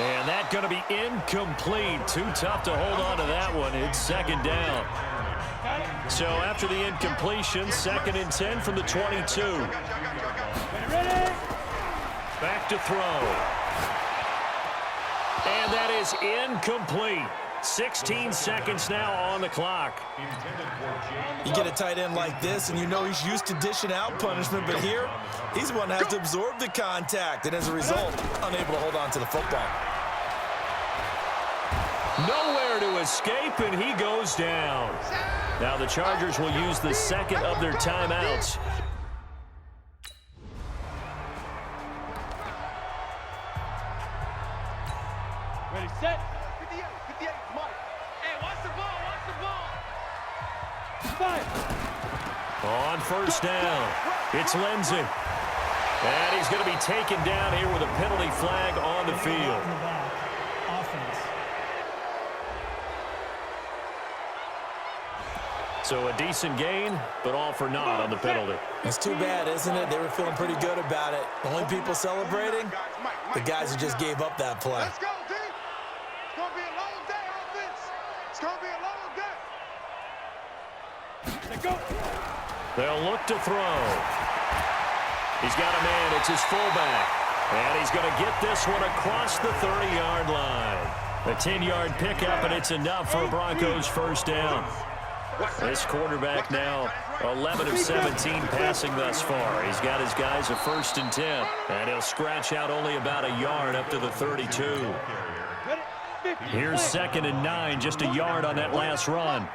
And that's going to be incomplete. Too tough to hold on to that one. It's second down. So after the incompletion, 2nd and 10 from the 22. Back to throw. And that is incomplete. 16 seconds now on the clock. You get a tight end like this, and you know he's used to dishing out punishment, but here, he's the one that has to absorb the contact, and as a result, unable to hold on to the football. Nowhere to escape, and he goes down. Now the Chargers will use the second of their timeouts. Ready, set. 58, Mike. Hey, watch the ball, watch the ball. 5. On first down, it's Lindsey. And he's going to be taken down here with a penalty flag on the field. So a decent gain, but all for naught on the penalty. It's too bad, isn't it? They were feeling pretty good about it. The only people celebrating, the guys who just gave up that play. Let's go, D. It's going to be a long day, offense. It's going to be a long day. Let's go. They'll look to throw. He's got a man. It's his fullback. And he's going to get this one across the 30-yard line. A 10-yard pickup, and it's enough for a Broncos first down. This quarterback now 11 of 17 passing thus far. He's got his guys a 1st and 10. And he'll scratch out only about a yard up to the 32. Here's 2nd and 9, just a yard on that last run.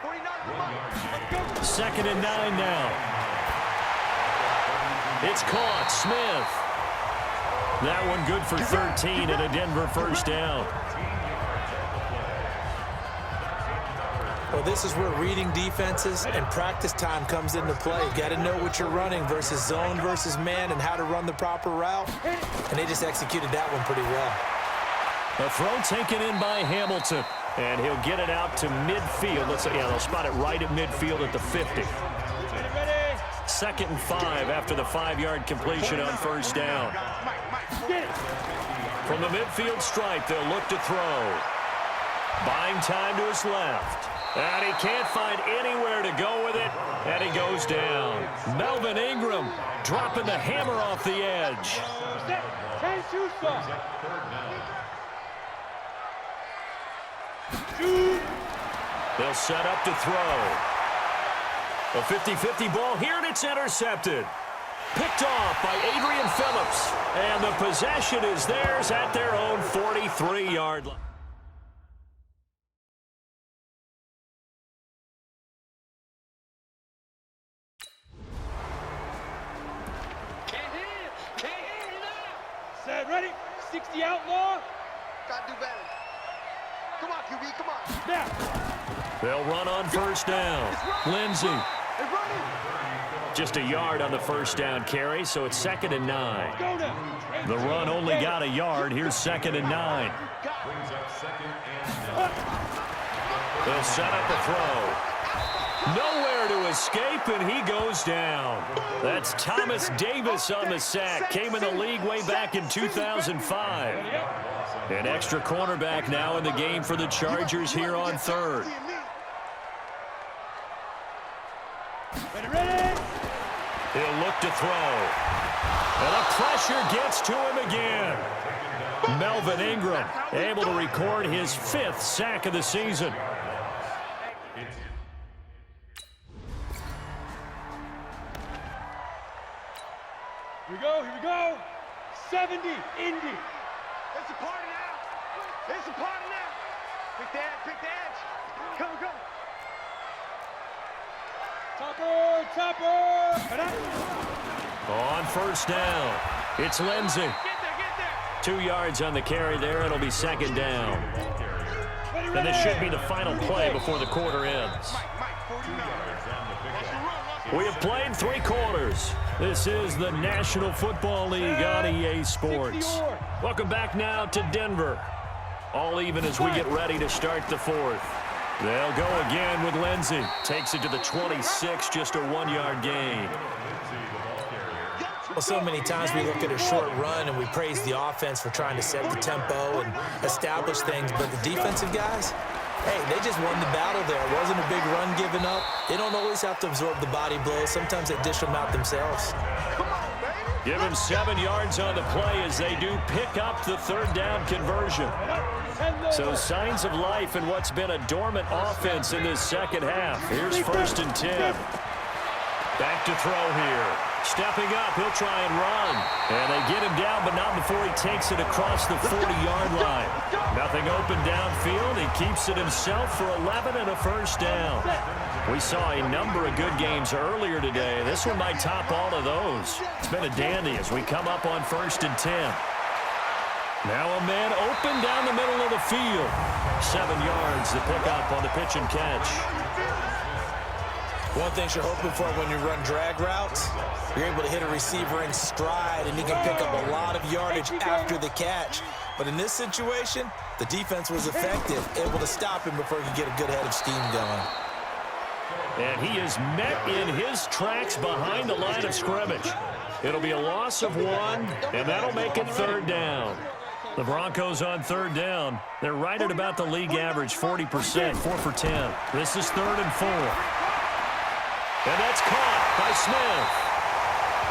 2nd and 9 now. It's caught. Smith. That one good for 13 and a Denver first down. Well, this is where reading defenses and practice time comes into play. You got to know what you're running versus zone versus man and how to run the proper route. And they just executed that one pretty well. A throw taken in by Hamilton. And he'll get it out to midfield. They'll spot it right at midfield at the 50. 2nd and 5 after the 5-yard completion on first down. From the midfield stripe, they'll look to throw. Buying time to his left. And he can't find anywhere to go with it, and he goes down. Melvin Ingram dropping the hammer off the edge. They'll set up to throw. A 50-50 ball here, and it's intercepted. Picked off by Adrian Phillips. And the possession is theirs at their own 43-yard line. Set, ready? 60 outlaw. Got to do better. Come on, QB, come on. Now. They'll run on first down. Lindsey. Just a yard on the first down carry, so it's 2nd and 9. The run only got a yard. Here's 2nd and 9. They'll set up a throw. Nowhere to escape, and he goes down. That's Thomas Davis on the sack. Came in the league way back in 2005. An extra cornerback now in the game for the Chargers here on 3rd. He'll look to throw. And the pressure gets to him again. Melvin Ingram able to record his 5th sack of the season. Here we go. 70, Indy. It's a party now. It's a party now. Pick the edge. Come. Topper. On first down, it's Lindsey. Get there. 2 yards on the carry there. It'll be 2nd down. And this should be the final play before the quarter ends. We have played 3 quarters. This is the National Football League on EA Sports. Welcome back now to Denver. All even as we get ready to start the 4th. They'll go again with Lindsey. Takes it to the 26, just a 1-yard gain. Well, so many times we look at a short run and we praise the offense for trying to set the tempo and establish things, but the defensive guys, hey, they just won the battle there. It wasn't a big run given up. They don't always have to absorb the body blows. Sometimes they dish them out themselves. Give him 7 yards on the play as they do pick up the third down conversion. So signs of life in what's been a dormant offense in this second half. Here's 1st and 10. Back to throw here. Stepping up, he'll try and run. And they get him down, but not before he takes it across the 40-yard line. Nothing open downfield. He keeps it himself for 11 and a first down. We saw a number of good games earlier today. This one might top all of those. It's been a dandy as we come up on 1st and 10. Now a man open down the middle of the field. 7 yards to pick up on the pitch and catch. One thing you're hoping for when you run drag routes, you're able to hit a receiver in stride, and he can pick up a lot of yardage after the catch. But in this situation, the defense was effective, able to stop him before he could get a good head of steam going. And he is met in his tracks behind the line of scrimmage. It'll be a loss of 1, and that'll make it 3rd down. The Broncos on 3rd down. They're right at about the league average, 40%, 4 for 10. This is 3rd and 4. And that's caught by Smith.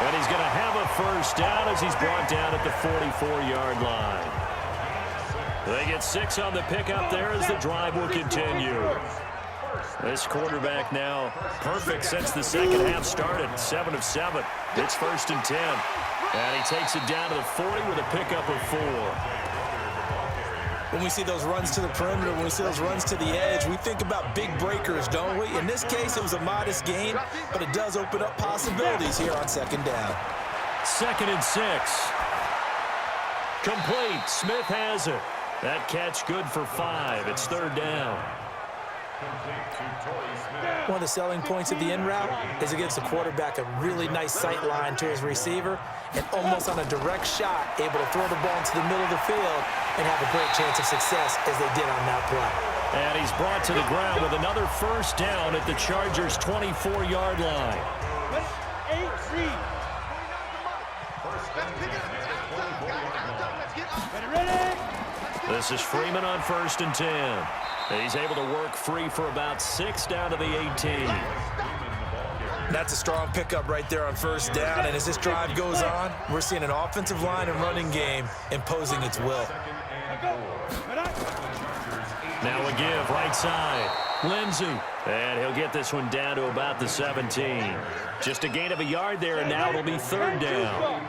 And he's going to have a first down as he's brought down at the 44-yard line. They get 6 on the pickup there as the drive will continue. This quarterback now perfect since the second half started. 7 of 7. It's 1st and 10. And he takes it down to the 40 with a pickup of 4. When we see those runs to the perimeter, when we see those runs to the edge, we think about big breakers, don't we? In this case, it was a modest gain, but it does open up possibilities here on 2nd down. 2nd and 6. Complete. Smith has it. That catch good for 5. It's 3rd down. One of the selling points of the in route is it gives the quarterback a really nice sight line to his receiver and almost on a direct shot able to throw the ball into the middle of the field and have a great chance of success as they did on that play. And he's brought to the ground with another first down at the Chargers' 24-yard line. 8-3. This is Freeman on 1st and 10. He's able to work free for about 6 down to the 18. That's a strong pickup right there on 1st down, and as this drive goes on, we're seeing an offensive line and running game imposing its will. Now a give right side. Lindsey. And he'll get this one down to about the 17. Just a gain of a yard there, and now it'll be 3rd down.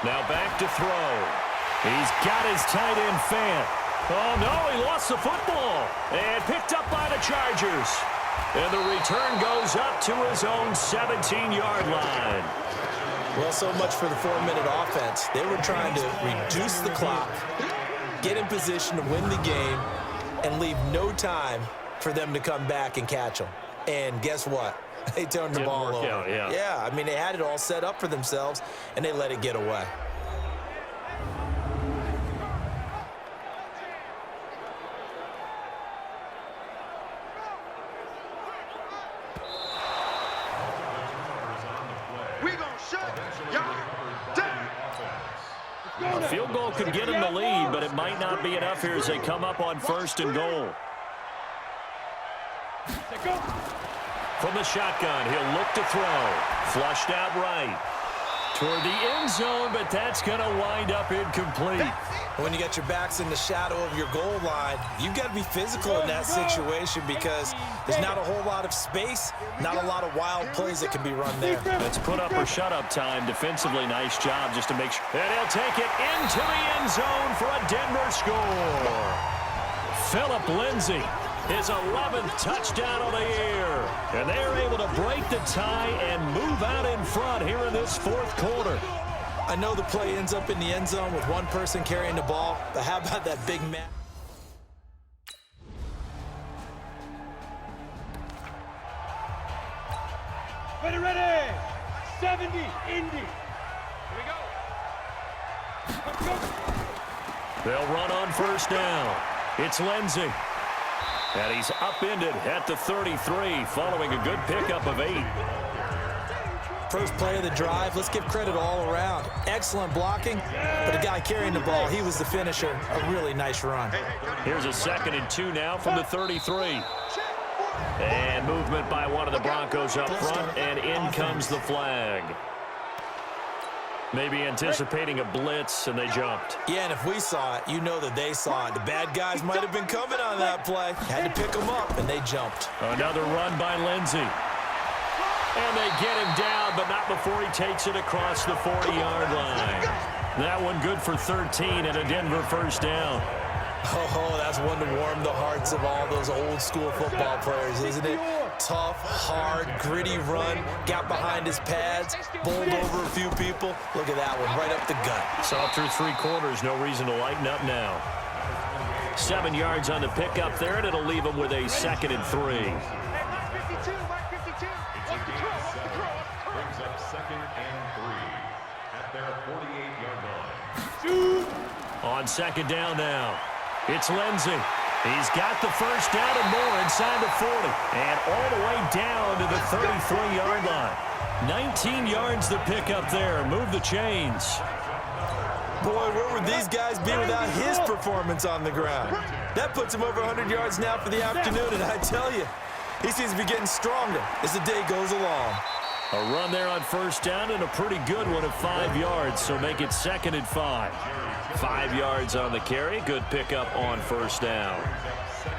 Now back to throw. He's got his tight end Fant. Oh, no, he lost the football. And picked up by the Chargers. And the return goes up to his own 17-yard line. Well, so much for the 4-minute offense. They were trying to reduce the clock, get in position to win the game, and leave no time for them to come back and catch them. And guess what? They turned the ball over. Yeah, I mean, they had it all set up for themselves, and they let it get away. A field goal could get him the lead, but it might not be enough here as they come up on 1st and goal. From the shotgun, he'll look to throw. Flushed out right. Toward the end zone, but that's going to wind up incomplete. When you got your backs in the shadow of your goal line, you've got to be physical in that situation because there's not a whole lot of space, not a lot of wild plays that can be run there. It's put up or shut up time. Defensively, nice job just to make sure. And he'll take it into the end zone for a Denver score. Phillip Lindsay. His 11th touchdown of the year. And they're able to break the tie and move out in front here in this 4th quarter. I know the play ends up in the end zone with one person carrying the ball, but how about that big man? Ready. 70, Indy. Here we go. They'll run on 1st down. It's Lindsey. And he's upended at the 33 following a good pickup of 8. First play of the drive, let's give credit all around. Excellent blocking, but the guy carrying the ball, he was the finisher. A really nice run. Here's a 2nd and 2 now from the 33. And movement by one of the Broncos up front, and in comes the flag. Maybe anticipating a blitz, and they jumped. Yeah, and if we saw it, you know that they saw it. The bad guys might have been coming on that play. Had to pick them up, and they jumped. Another run by Lindsey. And they get him down, but not before he takes it across the 40-yard line. That one good for 13 and a Denver first down. Oh, that's one to warm the hearts of all those old-school football players, isn't it? Tough, hard, gritty run. Got behind his pads, bowled over a few people. Look at that one, right up the gut. Saw through 3 quarters, no reason to lighten up now. 7 yards on the pickup there, and it'll leave him with a 2nd and 3. Brings up 2nd and 3 at their 48-yard line. On 2nd down now, it's Lindsey. He's got the first down and more inside the 40. And all the way down to the 33-yard line. 19 yards to pick up there. Move the chains. Boy, where would these guys be without his performance on the ground? That puts him over 100 yards now for the afternoon, and I tell you, he seems to be getting stronger as the day goes along. A run there on first down and a pretty good one of 5 yards, so make it 2nd and 5. 5 yards on the carry. Good pickup on first down.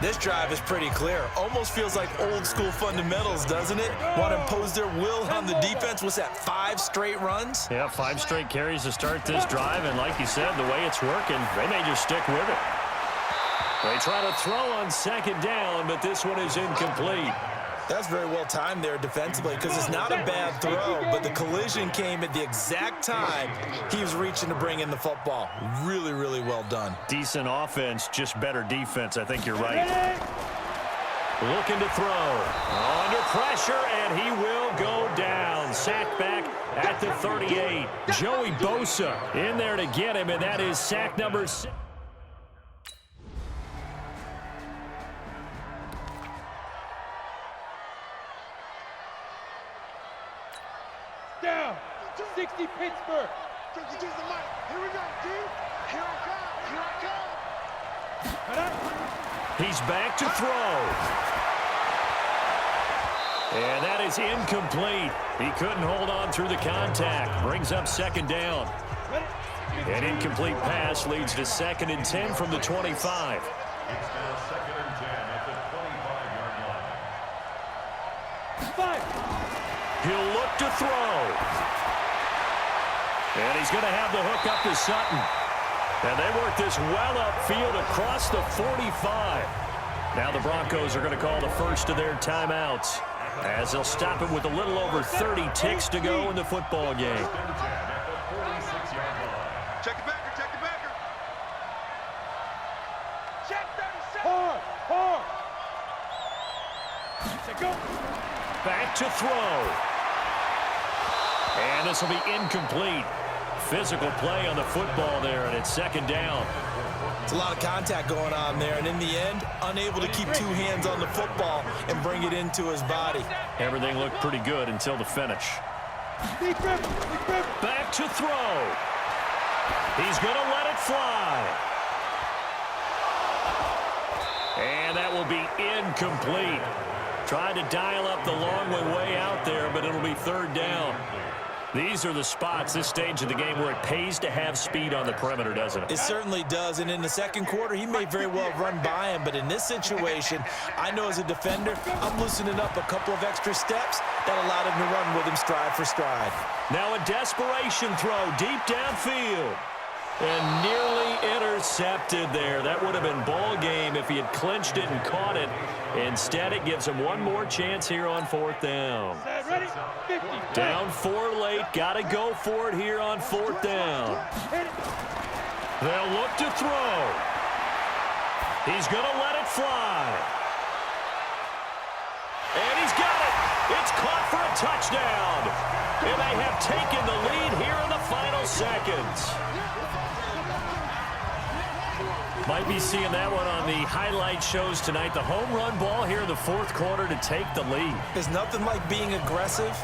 This drive is pretty clear. Almost feels like old-school fundamentals, doesn't it? Want to impose their will on the defense. What's that, 5 straight runs? Yeah, 5 straight carries to start this drive, and like you said, the way it's working, they may just stick with it. They try to throw on 2nd down, but this one is incomplete. That's very well timed there defensively because it's not a bad throw, but the collision came at the exact time he was reaching to bring in the football. Really, really well done. Decent offense, just better defense. I think you're right. Looking to throw. Under pressure, and he will go down. Sacked back at the 38. Joey Bosa in there to get him, and that is sack number 6. Down. 60 Pittsburgh. Here we go, dude. Here I come. He's back to throw. And that is incomplete. He couldn't hold on through the contact. Brings up 2nd down. An incomplete pass leads to 2nd and 10 from the 25. It's now 2nd and 10 at the 25-yard line. 5. He'll look to throw. And he's going to have the hook up to Sutton. And they work this well upfield across the 45. Now the Broncos are going to call the first of their timeouts as they'll stop it with a little over 30 ticks to go in the football game. Check the backer, check the backer. Check 37. Hard. Check go. Back to throw. And this will be incomplete. Physical play on the football there, and it's 2nd down. It's a lot of contact going on there, and in the end, unable to keep 2 hands on the football and bring it into his body. Everything looked pretty good until the finish. Back to throw. He's going to let it fly. And that will be incomplete. Tried to dial up the long way out there, but it'll be 3rd down. These are the spots, this stage of the game, where it pays to have speed on the perimeter, doesn't it? It certainly does, and in the 2nd quarter, he may very well have run by him, but in this situation, I know as a defender, I'm loosening up a couple of extra steps that allowed him to run with him stride for stride. Now a desperation throw deep downfield. And nearly intercepted there. That would have been ball game if he had clinched it and caught it. Instead, it gives him one more chance here on 4th down. Ready? 50. Down 4 late. Got to go for it here on 4th down. They'll look to throw. He's going to let it fly. And he's got it. It's caught for a touchdown. And they have taken the lead here in the final seconds. Might be seeing that one on the highlight shows tonight. The home run ball here in the fourth quarter to take the lead. There's nothing like being aggressive.